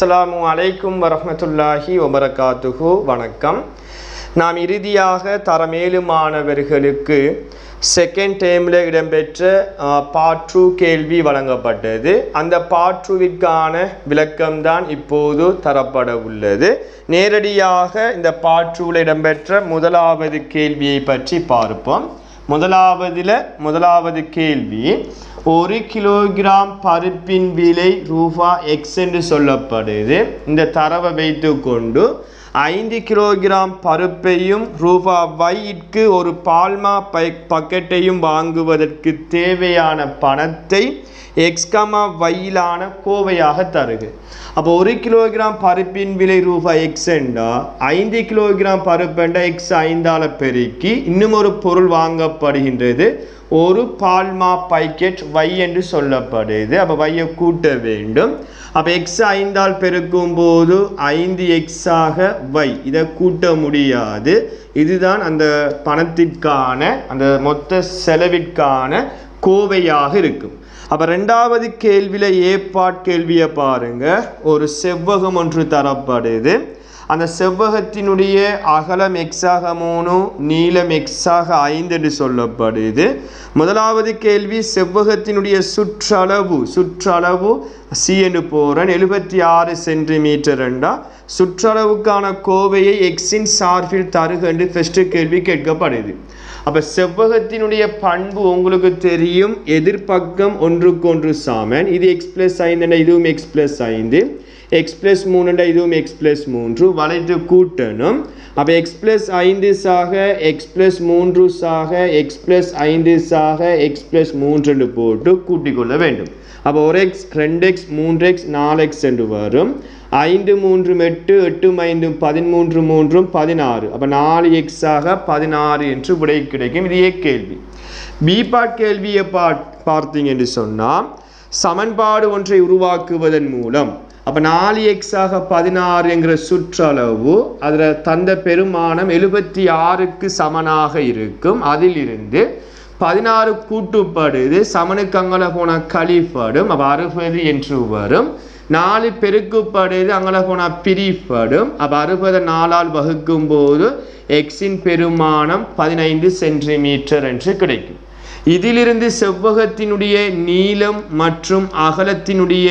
அஸ்ஸலாமு அலைக்கும் வரஹ்மத்துல்லாஹி வபரகாத்துஹு. வணக்கம். நாம் இறுதியாக தரமேலு மாணவர்களுக்கு செகண்ட் டேர்மில் இடம்பெற்ற பார்ட் 2 கேள்வி வழங்கப்பட்டது. அந்த பார்ட் 2விற்கான விளக்கம்தான் இப்போது தரப்பட உள்ளது. நேரடியாக இந்த பார்ட் 2ல் இடம்பெற்ற முதலாவது கேள்வியை பற்றி பார்ப்போம். முதலாவது கேள்வி, 1 கிலோகிராம் பருப்பின் விலை ரூ.X என்று சொல்லப்படுது. இந்த தரவை வைத்து கொண்டு 5 கிலோகிராம் பருப்பையும் ரூ.Y ஒரு பால்மா பக்கெட்டையும் வாங்குவதற்கு தேவையான பணத்தை X,Y கோவையாக தருக. அப்போ 1 கிலோகிராம் பருப்பின் விலை ரூ.X என்றா 5 கிலோகிராம் பருப்புண்டா X 5ஆல் பெருக்கி இன்னும் ஒரு பொருள் வாங்கப்படுகின்றது. ஒரு பால்மா பாக்கெட் Y என்று சொல்லப்படுது. அப்போ Yயை கூட்ட வேண்டும். அப்போ X 5ஆல் பெருக்கும் போது 5X ஆக Y, இதை கூட்ட முடியாது. இதுதான் அந்த பணத்திற்கான அந்த மொத்த செலவிற்கான கோவையாக இருக்கும். அப்போ ரெண்டாவது கேள்வியில் ஏற்பாட் கேள்வியை பாருங்க. ஒரு செவ்வகம் ஒன்று தரப்படுது. அந்த செவ்வகத்தினுடைய அகலம் X ஆக 3, நீளம் X ஆக 5 என்று சொல்லப்படுது. முதலாவது கேள்வி, செவ்வகத்தினுடைய சுற்றளவு C என்று போகிறேன் 76 சென்டிமீட்டர் என்றா சுற்றளவுக்கான கோவையை Xின் சார்பில் தருக என்று ஃபர்ஸ்ட் கேள்வி கேட்கப்படுது. அப்போ செவ்வகத்தினுடைய பண்பு உங்களுக்கு தெரியும், எதிர்பக்கம் ஒன்றுக்கொன்று சமன். இது X+5 இதுவும் X+5, X+3 இதுவும் X+3 வளைத்து கூட்டணும். அப்போ X+5 சாக X+3 சாக X+5 சாக X+3 போட்டு கூட்டிக்கொள்ள வேண்டும். அப்போ 1X 2X 3X 4X என்று வரும். 5 3 8 8 5 13 3 16. அப்போ 4X ஆக 16 என்று விடை கிடைக்கும். இது கேள்வி. பி பார்ட் கேள்வியை பார்த்தீங்க என்று சொன்னால், சமன்பாடு ஒன்றை உருவாக்குவதன் மூலம் அப்போ 4X ஆக 16 என்கிற சுற்றளவு அதில் தந்த பெருமானம் 76க்கு சமனாக இருக்கும். அதிலிருந்து 16 கூட்டுப்படுது, சமனுக்கு அங்கே போனால் கழிப்படும். அப்போ 60 என்று வரும். 4 பெருக்குப்படுது, அங்கே போனால் பிரிப்படும். அப்போ 60 4ஆல் வகுக்கும் போது Xின் பெருமானம் 15 சென்டிமீட்டர் என்று கிடைக்கும். இதிலிருந்து செவ்வகத்தினுடைய நீளம் மற்றும் அகலத்தினுடைய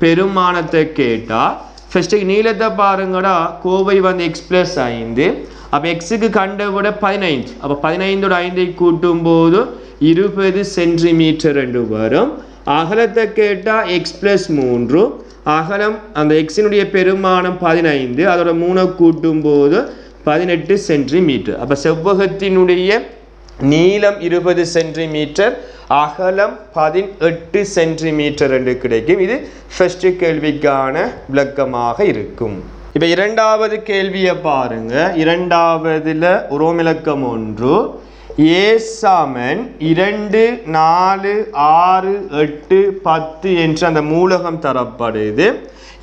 பெருமானத்தை கேட்டால் ஃபர்ஸ்ட் நீளத்தை பாருங்கடா. கோவை X+5. அப்போ Xக்கு கண்டை விட 15. அப்போ 15ஓட 5ஐ கூட்டும் போது 20 சென்டிமீட்டர் என்று வரும். அகலத்தை கேட்டால் X+3. அகலம் அந்த Xினுடைய பெருமானம் 15, அதோட 3 கூட்டும் போது 18 சென்டிமீட்டர். அப்போ செவ்வகத்தினுடைய நீளம் 20 சென்டிமீட்டர், அகலம் 18 சென்டிமீட்டர் என்று கிடைக்கும். இது ஃபர்ஸ்ட் கேள்விக்கான விளக்கமாக இருக்கும். இப்போ இரண்டாவது கேள்வியை பாருங்க. இரண்டாவதுல உரோமிலக்கம் 1, A சமன் 2 4 6 8 10 என்று அந்த மூலகம் தரப்படுது.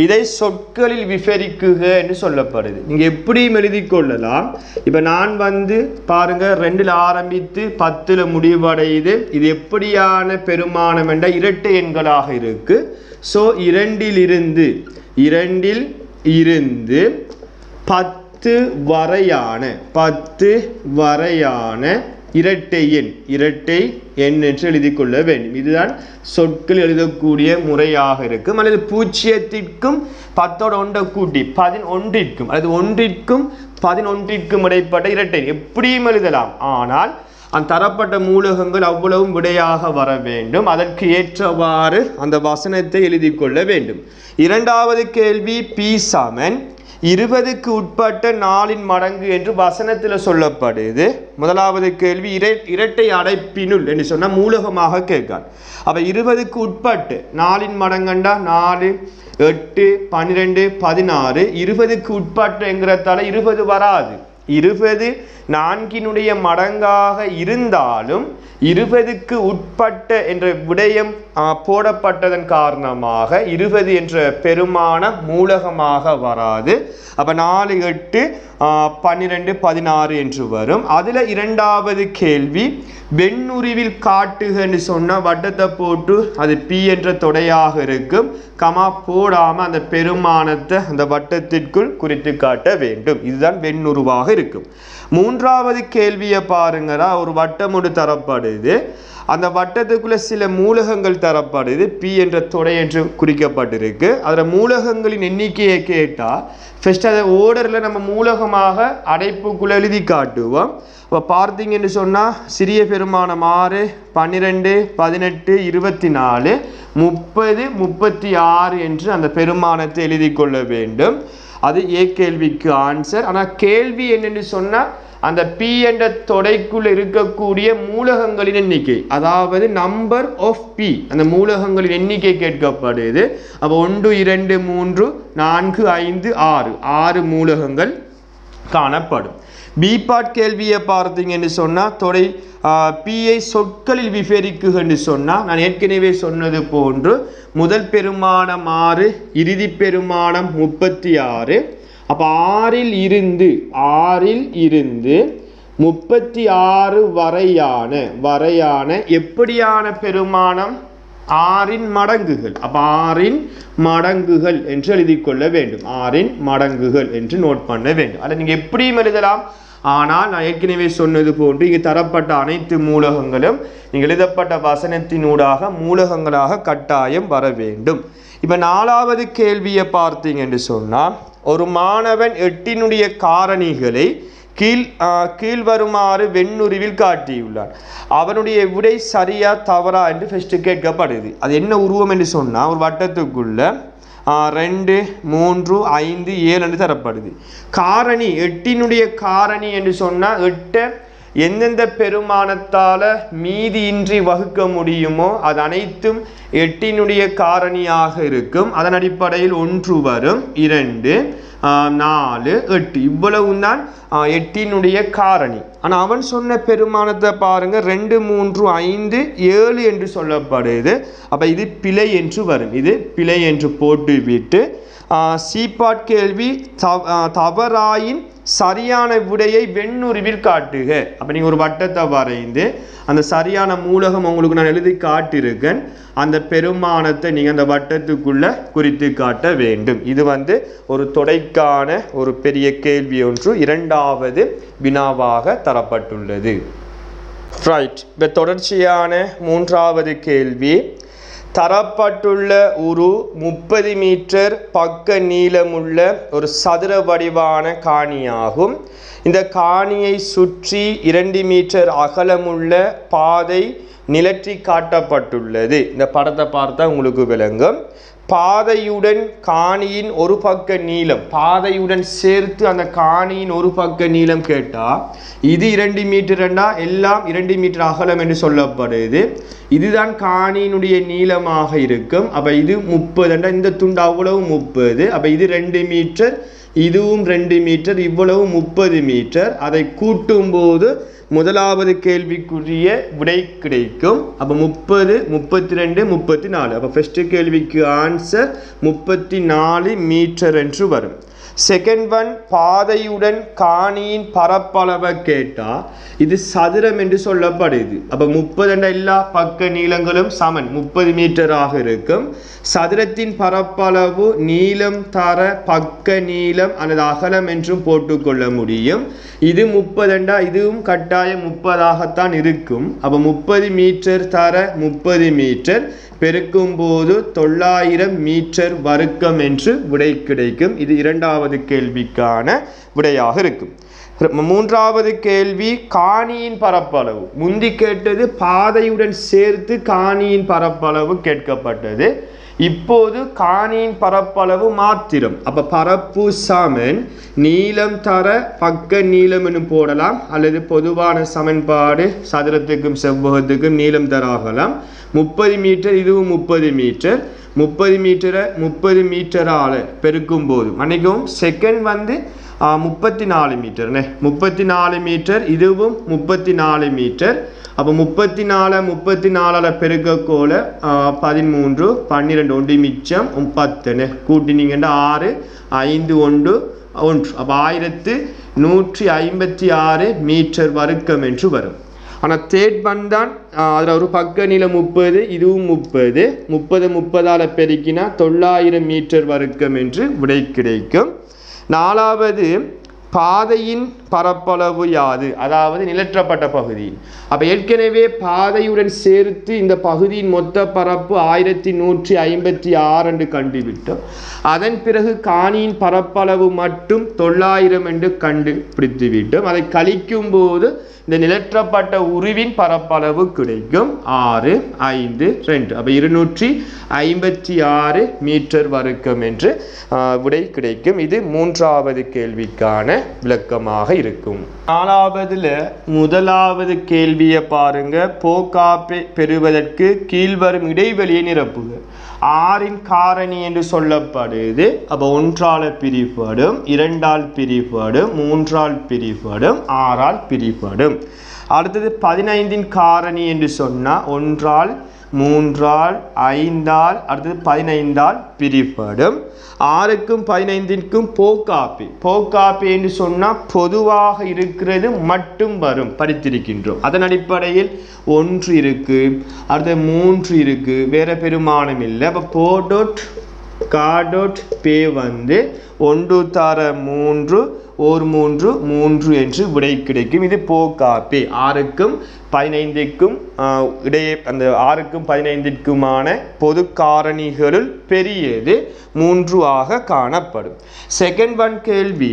இதை சொற்களில் விவரிக்குக என்று சொல்லப்படுது. நீங்கள் எப்படியும் எழுதி கொள்ளலாம். இப்போ நான் பாருங்க 2ல் ஆரம்பித்து 10ல் முடிவடையுது. இது எப்படியான பெருமானம் என்ற இரட்டை எண்களாக இருக்கு. ஸோ 2ல் இருந்து 10 வரையான இரட்டை எண் என்று எழுதி கொள்ள வேண்டும். இதுதான் சொற்கள் எழுதக்கூடிய முறையாக இருக்கும். அல்லது 0க்கும் 10ஓட 1 கூட்டி 11க்கும் அல்லது 1க்கும் 11க்கும் இடைப்பட்ட இரட்டை எப்படியும் எழுதலாம். ஆனால் அந்த தரப்பட்ட மூலகங்கள் அவ்வளவும் விடையாக வர வேண்டும். அதற்கு ஏற்றவாறு அந்த வசனத்தை எழுதி கொள்ள வேண்டும். இரண்டாவது கேள்வி, P சமன் 20க்கு உட்பட்ட 4இன் மடங்கு என்று வசனத்தில் சொல்லப்படுது. முதலாவது கேள்வி, இரட்டை அடைப்பினுள் என்று சொன்னால் மூலகமாக கேட்கான். அப்போ 20க்கு உட்பட்டு 4இன் மடங்கண்டா 4 8 12 16. 20க்கு உட்பட்டு என்கிறதால 20 வராது. 20 4னுடைய மடங்காக இருந்தாலும் 20க்கு உட்பட்ட என்ற விடயம் போடப்பட்டதன் காரணமாக 20 என்ற பெருமானம் மூலகமாக வராது. அப்போ 4 8 12 16 என்று வரும். அதில் இரண்டாவது கேள்வி வெண்ணுருவில் காட்டுகன்னு சொன்னால் வட்டத்தை போட்டு அது பி என்ற தொடையாக இருக்கும், கமா போடாமல் அந்த பெருமானத்தை அந்த வட்டத்திற்குள் குறித்து காட்ட வேண்டும். இதுதான் வெண்ணுருவாக இருக்கும். மூன்றாவது கேள்வியை பாருங்களா, ஒரு வட்டம் ஒன்று தரப்படுது, அந்த வட்டத்துக்குள்ள சில மூலகங்கள் தரப்படுது, பி என்ற தொடை என்று குறிக்கப்பட்டிருக்கு. அதில் மூலகங்களின் எண்ணிக்கையை கேட்டால் ஃபர்ஸ்ட் அதை ஓர்டரில் நம்ம மூலகமாக அடைப்புக்குள்ள எழுதி காட்டுவோம். இப்போ பார்த்தீங்கன்னு சொன்னால் சிறிய பெருமானம் 6 12 18 24 30 36 என்று அந்த பெருமானத்தை எழுதி கொள்ள வேண்டும். அது ஏ கேள்விக்கு ஆன்சர். ஆனால் கேள்வி என்னென்னு சொன்னால் அந்த பி என்ற தொடைக்குள் இருக்கக்கூடிய மூலகங்களின் எண்ணிக்கை, அதாவது நம்பர் ஆஃப் பி, அந்த மூலகங்களின் எண்ணிக்கை கேட்கப்படுது. அப்போ 1 2 3 4 5 6 6 மூலகங்கள் காணப்படும். பி பார்ட் கேள்வியை பார்த்தீங்கன்னு சொன்னால் தொடை பிஐ சொற்களில் விவரிக்குன்னு சொன்னால் நான் ஏற்கனவே சொன்னது போன்று முதல் பெருமானம் 6, இறுதி பெருமானம் 36. அப்போ 6ல் இருந்து 36 வரையான எப்படியான பெருமானம்? 6ன் மடங்குகள். அப்போ 6ன் மடங்குகள் என்று எழுதி கொள்ள வேண்டும். 6ன் மடங்குகள் என்று நோட் பண்ண வேண்டும். அதை நீங்கள் எப்படியும் எழுதலாம். ஆனால் நான் ஏற்கனவே சொன்னது போன்று இங்கு தரப்பட்ட அனைத்து மூலகங்களும் நீங்கள் எழுதப்பட்ட வசனத்தினூடாக மூலகங்களாக கட்டாயம் வர வேண்டும். இப்போ 4வது கேள்வியை பார்த்தீங்கன்னு சொன்னால் ஒரு மாணவன் 8னுடைய காரணிகளை கீழ்வருமாறு வெண்ணுருவில் காட்டியுள்ளார். அவனுடைய விடை சரியா தவறா என்று ஃபர்ஸ்ட் கேட்கப்படுது. அது என்ன உருவம் என்று சொன்னால் ஒரு வட்டத்துக்குள்ள 2 3 5 7 என்று தரப்படுது. காரணி 8னுடைய காரணி என்று சொன்னால் 8 எந்தெந்த பெருமானத்தால் மீதியின்றி வகுக்க முடியுமோ அது அனைத்தும் 8னுடைய காரணியாக இருக்கும். அதன் அடிப்படையில் 1 வரும், 2 4 8 இவ்வளவும் தான் 8னுடைய காரணி. ஆனால் அவன் சொன்ன பெருமானத்தை பாருங்க 2 3 5 7 என்று சொல்லப்படுது. அப்போ இது பிழை என்று வரும். இது பிழை என்று போட்டு விட்டு சீபாட் கேள்வி தவறாயின் சரியான விடையை வெண்ணுருவில் காட்டுக. அப்போ நீங்கள் ஒரு வட்டத்தை வரைந்து அந்த சரியான மூலகம் உங்களுக்கு நான் எழுதி காட்டியிருக்கேன். அந்த பெருமானத்தை நீங்கள் அந்த வட்டத்துக்குள்ள குறித்து காட்ட வேண்டும். இது ஒரு தொடைக்கான ஒரு பெரிய கேள்வி ஒன்று இரண்டாவது வினாவாக தரப்பட்டுள்ளது. ரைட். இப்போ தொடர்ச்சியான மூன்றாவது கேள்வி, தரப்பட்டுள்ள ஒரு 30 மீட்டர் பக்க நீளமுள்ள ஒரு சதுர வடிவான காணியாகும். இந்த காணியை சுற்றி 2 மீட்டர் அகலமுள்ள பாதை நிலற்றி காட்டப்பட்டுள்ளது. இந்த படத்தை பார்த்தா உங்களுக்கு விளங்கும். பாதையுடன் காணியின் ஒரு பக்க நீளம், பாதையுடன் சேர்த்து அந்த காணியின் ஒரு பக்க நீளம் கேட்டால் இது 2 மீட்டர்னா எல்லாம் 2 மீட்டர் அகலம் என்று சொல்லப்படுது. இதுதான் காணியினுடைய நீளமாக இருக்கும். அப்போ இது 30, இந்த துண்டு அவ்வளவு 30. அப்போ இது 2 மீட்டர், இதுவும் 2 மீட்டர், இவ்வளவு 30 மீட்டர். அதை கூட்டும் போது முதலாவது கேள்விக்குரிய விடை கிடைக்கும். அப்போ 30 32 34. அப்போ ஃபர்ஸ்ட் கேள்விக்கு ஆன்சர் 34 மீட்டர் என்று வரும். செகண்ட் ஒன், பாதையுடன் காணியின் பரப்பளவை கேட்டால் இது சதுரம் என்று சொல்லப்படுது. அப்போ 30 எல்லா பக்க நீளங்களும் சமன் 30 மீட்டராக இருக்கும். சதுரத்தின் பரப்பளவு நீளம் தர பக்க நீளம் அல்லது அகலம் என்றும் போட்டுக்கொள்ள முடியும். இது 30 இதுவும் கட்டாயம் 30ஆகத்தான் இருக்கும். அப்போ 30 மீட்டர் தர 30 மீட்டர் பெருக்கும் போது 900 மீட்டர் வர்க்கம் என்று விடை கிடைக்கும். இது இரண்டாவது கேள்விக்கான விடையாக இருக்கும். மூன்றாவது கேள்வி, காணியின் பரப்பளவு. முந்தி கேட்டது பாதையுடன் சேர்த்து காணியின் பரப்பளவு கேட்கப்பட்டது. இப்போது காணியின் பரப்பளவு மாத்திரம். அப்போ பரப்பு சமன் நீளம் தர பக்க நீளம் என்று போடலாம், அல்லது பொதுவான சமன்பாடு சதுரத்துக்கும் செவ்வகத்துக்கும் நீளம் தர ஆகலாம். 30 மீட்டர், இதுவும் 30 மீட்டர். 30 மீட்டரை 30 மீட்டரால் பெருக்கும் போது மன்னிக்கவும் செகண்ட் வந்து 34 மீட்டர்ண்ணே 34 மீட்டர் இதுவும் 34 மீட்டர் அப்போ 34 பெருக்கக்கோல 13 12 ஒன்று மிச்சம் 10 கூட்டினீங்கன்னா 6 5 1 1 அப்போ 1156 மீட்டர் வர்க்கம் என்று வரும். ஆனால் தேர்ட் ஒன் தான் அதில் ஒரு பக்க நீளம் 30 இதுவும் 30 30 பெருக்கினா 900 மீட்டர் வர்க்கம் என்று விடை கிடைக்கும். நாலாவது பாதையின் பரப்பளவு யாது, அதாவது நிலற்றப்பட்ட பகுதி. அப்போ ஏற்கனவே பாதையுடன் சேர்த்து இந்த பகுதியின் மொத்த பரப்பு 1156 என்று கண்டுவிட்டோம். அதன் பிறகு காணியின் பரப்பளவு மட்டும் 900 என்று கண்டுபிடித்து விட்டோம். அதை கழிக்கும் போது இந்த நிலற்றப்பட்ட உருவின் பரப்பளவு கிடைக்கும் 6 5 2 அப்போ 256 மீட்டர் வர்க்கம் என்று விடை கிடைக்கும். இது மூன்றாவது கேள்விக்கான விளக்கமாக இருக்கும். நாலாவதுல முதலாவது கேள்வியை பாருங்க. போக்காப்பை பெறுவதற்கு கீழ்வரும் இடைவெளியை நிரப்புக. 6 காரணி என்று சொல்லப்படுது. அப்போ 1 பிரிப்படும் 2 பிரிப்படும் 3 பிரிப்படும் 6 பிரிப்படும். அடுத்தது 15 காரணி என்று சொன்னால் 1 3 5 அடுத்தது 15 பிரிப்படும். 6க்கும் 15க்கும் போக்காப்பி என்று சொன்னால் பொதுவாக இருக்கிறது மட்டும் வரும் படித்திருக்கின்றோம். அதன் அடிப்படையில் 1 இருக்கு அடுத்தது 3 இருக்கு வேற பெருமானம் இல்லை. அப்போ போடோட் காடோட் பே வந்து 1 தர 3 ஒரு 3 என்று விடை கிடைக்கும். இது போக்காப்பி 6க்கும் 15க்கும் இடையே அந்த 6க்கும் 15க்குமான பொது காரணிகளுள் பெரியது 3 ஆக காணப்படும். செகண்ட் ஒன் கேள்வி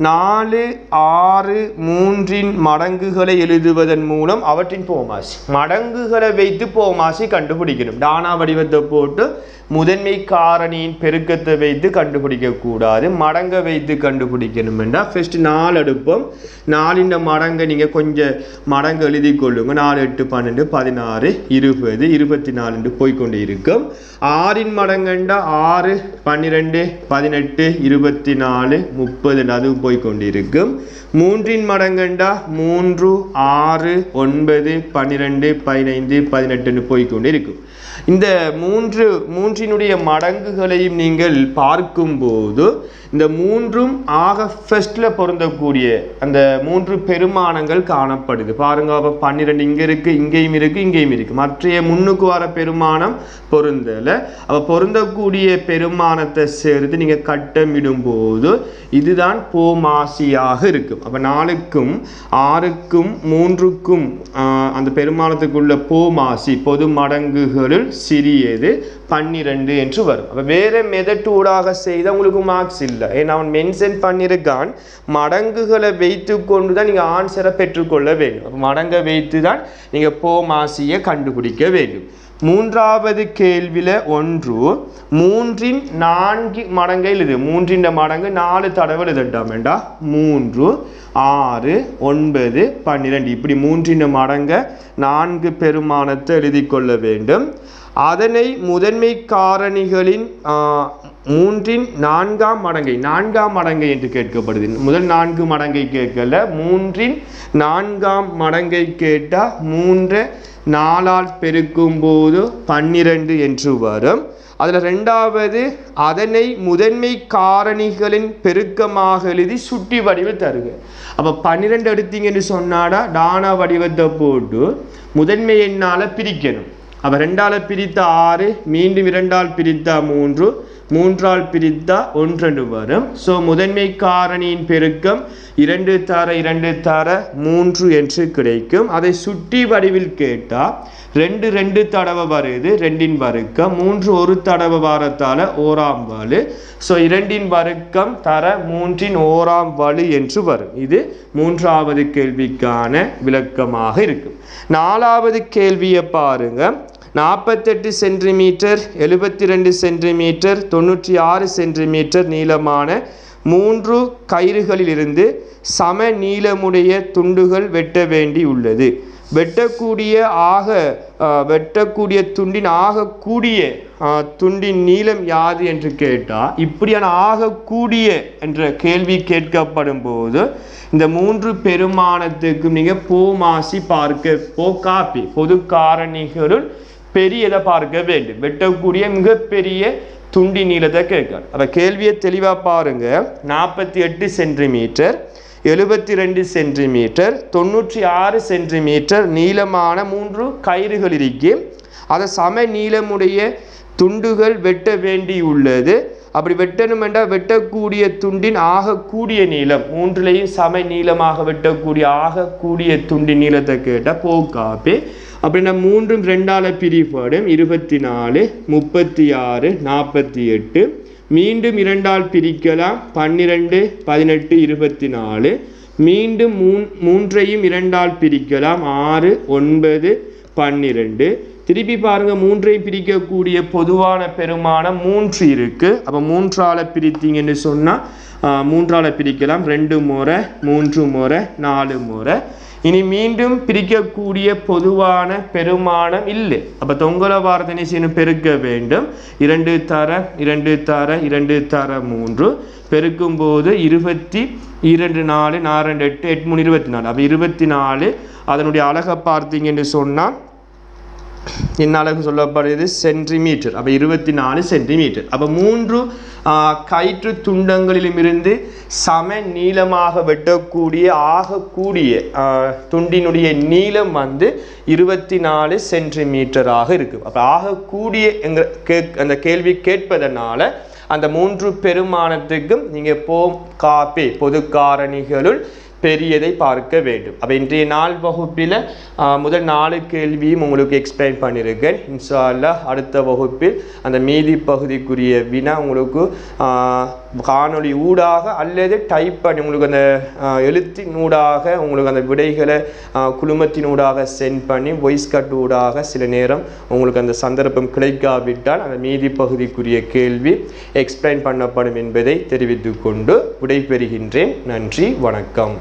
4 6 3 மடங்குகளை எழுதுவதன் மூலம் அவற்றின் போமாசி மடங்குகளை வைத்து போமாசி கண்டுபிடிக்கணும். டானா வடிவத்தை போட்டு முதன்மை காரணியின் பெருக்கத்தை வைத்து கண்டுபிடிக்க கூடாது, மடங்க வைத்து கண்டுபிடிக்கணும் என்றால் ஃபர்ஸ்ட் 4 எடுப்போம். 4 மடங்கை நீங்கள் கொஞ்சம் மடங்கு எழுதி கொள்ளுங்க. 4 8 12 16 20 24 போய்கொண்டு இருக்கும். 6 மடங்குண்டா 6 12 18 24 30 அது போய்கொண்டு இருக்கும். 3 மடங்குண்டா 3 6 9 12 15 18 போய்கொண்டு இருக்கும். இந்த மூன்றினுடைய மடங்குகளையும் நீங்கள் பார்க்கும்போது இந்த மூன்றும் ஆக ஃபர்ஸ்ட்ல பொருந்தக்கூடிய அந்த 3 பெருமானங்கள் காணப்படுது. பாருங்க, அப்போ 12 இங்கே இருக்கு இங்கேயும் இருக்கு இங்கேயும் இருக்கு. மற்றைய முன்னுக்கு வர பெருமானம் பொருந்தலை. அப்போ பொருந்தக்கூடிய பெருமானத்தை சேர்த்து நீங்கள் கட்டமிடும் போது இதுதான் போமாசியாக இருக்கும். அப்போ 4க்கும் 6க்கும் 3க்கும் அந்த பெருமானத்துக்குள்ள போமாசி பொது மடங்குகளில் சிறியது 12 என்று வரும். அப்போ வேற மெதட்டூடாக செய்த உங்களுக்கு மார்க்ஸ் இல்லை. ஏன்னா அவன் மென்ஷன் பண்ணியிருக்கான் மடங்குகளை வைத்து கொண்டு தான் நீங்கள் ஆன்சரை பெற்றுக்கொள்ள வேண்டும். அப்போ மடங்கை வைத்து தான் நீங்கள் போமாசியை கண்டுபிடிக்க வேண்டும். மூன்றாவது கேள்வியில் 1 3 4 மடங்கை எழுது. 3 மடங்கு 4 தடவை எழுதட்டாம் வேண்டா. 3 6 9 12 இப்படி 3 மடங்கை 4 பெருமானத்தை எழுதி கொள்ள வேண்டும். அதனை முதன்மை காரணிகளின் 3 4ஆம் மடங்கை என்று கேட்கப்படுது. முதல் 4 மடங்கை கேட்கல, 3 4ஆம் மடங்கை கேட்டால் 3 4ஆல் பெருக்கும் போது 12 என்று வரும். அதில் ரெண்டாவது அதனை முதன்மை காரணிகளின் பெருக்கமாக எழுதி சுட்டி வடிவில் தருக. அப்போ 12 எடுத்தீங்கன்னு சொன்னாடா டானா வடிவத்தை போட்டு முதன்மை எண்ணால் பிரிக்கணும். அப்போ 2ஆல் பிரித்தா 6 மீண்டும் 2ஆல் பிரித்தா 3 3ஆல் பிரித்தா 1 வரும். ஸோ முதன்மை காரணியின் பெருக்கம் 2 தர 2 தர 3 என்று கிடைக்கும். அதை சுட்டி வடிவில் கேட்டால் 2 2 தடவை வருது 2இன் வர்க்கம், 3 1 தடவை வாரத்தால் 1ஆம் வலு. ஸோ 2இன் வர்க்கம் தர 3இன் 1ஆம் வலு என்று வரும். இது மூன்றாவது கேள்விக்கான விளக்கமாக இருக்கும். நாலாவது கேள்வியை பாருங்க. 48 சென்டிமீட்டர் 72 சென்டிமீட்டர் 96 சென்டிமீட்டர் நீளமான 3 கயிறுகளிலிருந்து சம நீளமுடைய துண்டுகள் வெட்ட வேண்டி உள்ளது. வெட்டக்கூடிய துண்டின் ஆகக்கூடிய துண்டின் நீளம் யாது என்று கேட்டால், இப்படியான ஆகக்கூடிய என்ற கேள்வி கேட்கப்படும் போது இந்த 3 பெருமானத்துக்கும் நீங்கள் போமாசி காப்பி பொது காரணிகளுள் பெரியதை பார்க்க வேண்டும். வெட்டக்கூடிய மிகப்பெரிய துண்டி நீளத்தை கேட்கணும். அப்போ கேள்வியை தெளிவாக பாருங்க. 48 சென்டிமீட்டர், 72 சென்டிமீட்டர், 96 சென்டிமீட்டர் நீளமான 3 கயிறுகள் இருக்கு. அதை சம நீளமுடைய துண்டுகள் வெட்ட வேண்டியுள்ளது. அப்படி வெட்டணும் என்றால் வெட்டக்கூடிய துண்டின் ஆகக்கூடிய நீளம் 3லையும் சம நீளமாக வெட்டக்கூடிய ஆகக்கூடிய துண்டின் நீளத்தை கேட்டால் போக்காப்பே. அப்படின்னா 3ம் 2ஆல் பிரிப்படும் 24, 36, 48. மீண்டும் 2ஆல் பிரிக்கலாம் 12, 18, 24. மீண்டும் 3ஐயும் 2ஆல் பிரிக்கலாம் 6, 9, 12. திருப்பி பாருங்க 3ஐயும் பிரிக்கக்கூடிய பொதுவான பெருமானம் 3 இருக்கு. அப்போ 3ஆல் பிரித்தீங்கன்னு சொன்னால் 3ஆல் பிரிக்கலாம் 2 முறை, 3 முறை, 4 முறை. இனி மீண்டும் பிரிக்கக்கூடிய பொதுவான பெருமானம் இல்லை. அப்போ தொங்கல வார்த்தனை செய்யணும், பெருக்க வேண்டும். 2 தர 2 தர 2 தர 3 பெருக்கும் போது 22, 4, 4, 8, 8, 3, 24. அப்போ 24. அதனுடைய அழகை பார்த்தீங்கன்னு சொன்னால் என்ன அழகு சொல்லப்படுது? சென்டிமீட்டர். அப்போ 24 சென்டிமீட்டர். அப்போ 3 கயிற்று துண்டங்களிலும் இருந்து சம நீளமாக வெட்டக்கூடிய ஆகக்கூடிய துண்டினுடைய நீளம் 24 சென்டிமீட்டராக இருக்கு. அப்போ ஆகக்கூடிய அந்த கேள்வி கேட்பதனால அந்த 3 பெருமானத்துக்கும் நீங்கள் காப்பி பொது காரணிகளுள் பெரியதை பார்க்க வேண்டும். அப்போ இன்றைய நாள் வகுப்பில் முதல் 4 கேள்வியும் உங்களுக்கு எக்ஸ்பிளைன் பண்ணியிருக்கேன். இன்ஷா அல்லாஹ் அடுத்த வகுப்பில் அந்த மீதி பகுதிக்குரிய வினா உங்களுக்கு காணொளி ஊடாக அல்லது டைப் பண்ணி உங்களுக்கு அந்த எழுத்தின் ஊடாக உங்களுக்கு அந்த விடைகளை குழுமத்தின் ஊடாக சென்ட் பண்ணி வாய்ஸ் கட் ஊடாக சில நேரம் உங்களுக்கு அந்த சந்தர்ப்பம் கிடைக்காவிட்டால் அந்த மீதி பகுதிக்குரிய கேள்வி எக்ஸ்பிளைன் பண்ணப்படும் என்பதை தெரிவித்துக் கொண்டு விடைபெறுகின்றேன். நன்றி, வணக்கம்.